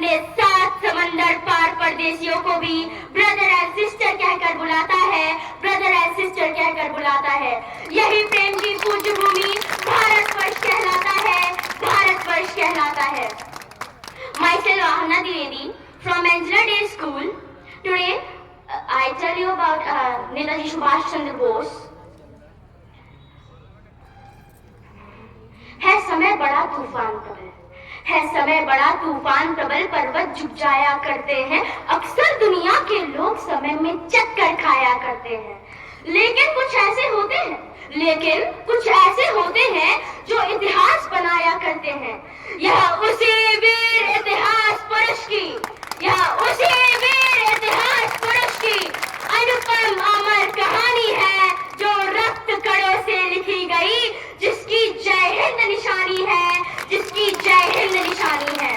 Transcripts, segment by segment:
अपने 7 समंदर पार परदेशियों को भी ब्रदर एंड सिस्टर कहकर बुलाता है, ब्रदर एंड सिस्टर कहकर बुलाता है। यही प्रेम की पूज्य भूमि भारतवर्ष कहलाता है, भारतवर्ष कहलाता है। Myself Ahana Dwivedi from Angela Day School. Today I tell you about Netaji Subhash Chandra Bose. है समय बड़ा तूफान प्रबल, है समय बड़ा तूफान प्रबल, पर्वत झुक जाया करते हैं, अक्सर दुनिया के लोग समय में चक्कर खाया करते हैं। लेकिन कुछ ऐसे होते हैं, लेकिन कुछ ऐसे होते हैं जो इतिहास बनाया करते हैं। यह उसी वीर इतिहास पुरुष की, यह उसी वीर इतिहास पुरुष की अनुपम अमर कहानी है, जो रक्त कणों से लिखी गई, जिसकी जय हिंद निशानी है, जिसकी जय हिंद निशानी है।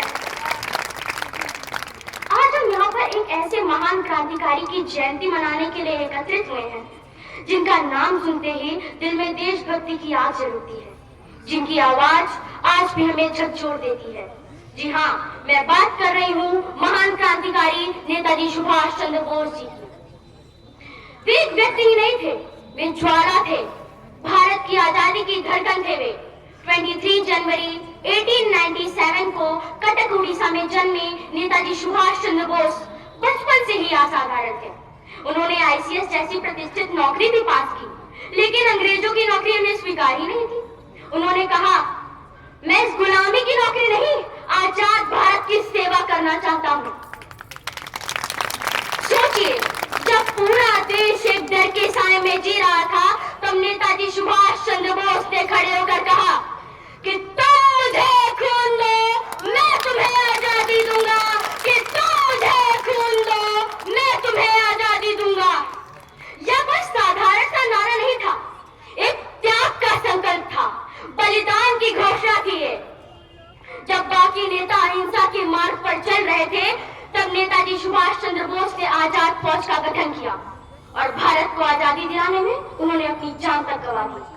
आज हम यहाँ पर एक ऐसे महान क्रांतिकारी की जयंती मनाने के लिए एकत्रित हुए हैं, जिनका नाम सुनते ही दिल में देशभक्ति की आग जलती है, जिनकी आवाज आज भी हमें झकझोर देती है। जी हाँ, मैं बात कर रही हूँ महान क्रांतिकारी नेताजी सुभाष चंद्र बोस जी की। वे एक व्यक्ति ही नहीं थे, वे ज्वाला थे, भारत की आजादी की धड़कन थे। वे 23 जनवरी 1897 को कटक उड़ीसा में जन्मे नेताजी सुभाष चंद्र बोस बचपन से ही असाधारण थे। उन्होंने आईसीएस जैसी प्रतिष्ठित नौकरी भी पास की, लेकिन अंग्रेजों की नौकरी उन्हें स्वीकार ही नहीं थी। उन्होंने कहा, मैं इस गुलामी की नौकरी नहीं, आजाद भारत की सेवा करना चाहता हूं। सोचिए, जब पूरा देश एक डर के साए में जी रहा था, तब नेताजी सुभाष चंद्र बोस ने खड़े होकर कहा कि तुम मुझे खून दो, मैं तुम्हें आजादी दूंगा, कि तुम मुझे खून दो, मैं तुम्हें आजादी दूंगा। यह कोई साधारण सा नारा नहीं था, एक त्याग का संकल्प था, बलिदान की घोषणा थी। जब बाकी नेता अहिंसा के मार्ग पर चल रहे थे, तब नेताजी सुभाष चंद्र बोस ने आजाद फौज का गठन किया और भारत को आजादी दिलाने में उन्होंने अपनी जान तक गंवा दी।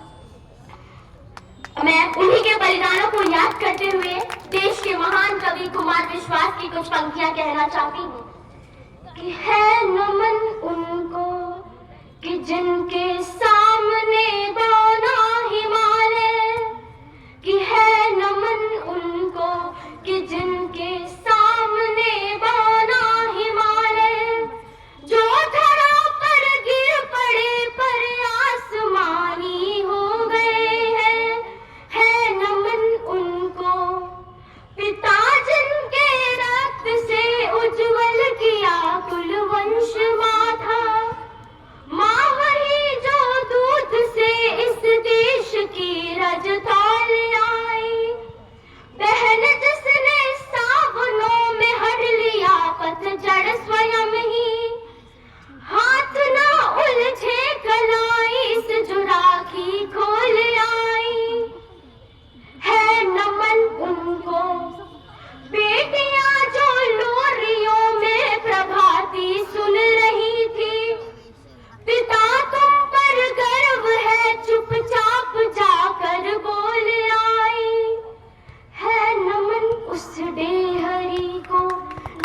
मैं उन्हीं के बलिदानों को याद करते हुए देश के महान कवि कुमार विश्वास की कुछ पंक्तियां कहना चाहती हूँ कि है नमन उनको कि जिनके सामने बना हिमालय, कि है नमन उनको कि जिनके सामने बना हिमालय, जो धरा पर गिर पड़े पर आसमानी हो गए हैं। है नमन उनको पिता जिनके रक्त से उज्जवल किया कुल वंश माथा, माँ वही जो दूध से इस देश की रज तौल आई, बहन जिसने सावनों में हर लिया पतझड़ स्वयं ही, हाथ ना उलझे कलाई से जो राखी खोल आई। है नमन उनको बेटियां जो लोरियों में प्रभाती सुन रही थी, पिता तुम पर गर्व है चुपचाप जाकर बोल आई। है नमन उस डेहरी को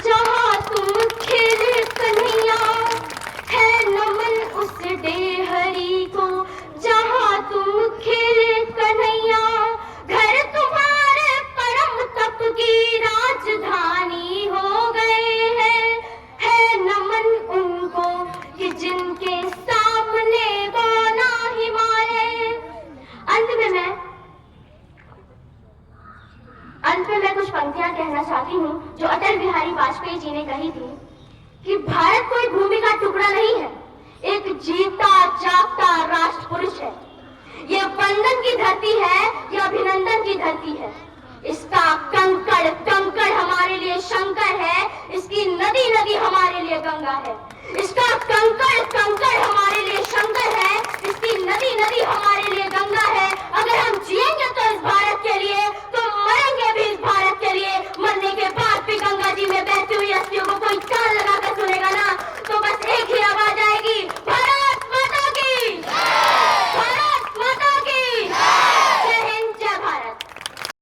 जहाँ तुम खेले कन्हैया, है नमन उस डेहरी को जहाँ तुम खेले कन्हैया, घर तुम्हारे परम तप की राजधानी हो गए हैं। है नमन उनको कि जिनके सामने बना हिमालय। अंत में मैं कुछ पंक्तियां कहना चाहती हूँ जो अटल बिहारी वाजपेयी जी ने कही थी कि भारत कोई भूमि का टुकड़ा नहीं है, एक जीता जागता राष्ट्र पुरुष है। ये वंदन की धरती है, ये अभिनंदन की धरती है। इसका कंकड़ कंकड़ हमारे लिए शंकर है, इसकी नदी नदी हमारे लिए गंगा है। इसका कंकड़ कंकड़ हमारे लिए शंकर है, इसकी नदी नदी हमारे लिए गंगा है। अगर हम जिएंगे तो इस भारत के लिए,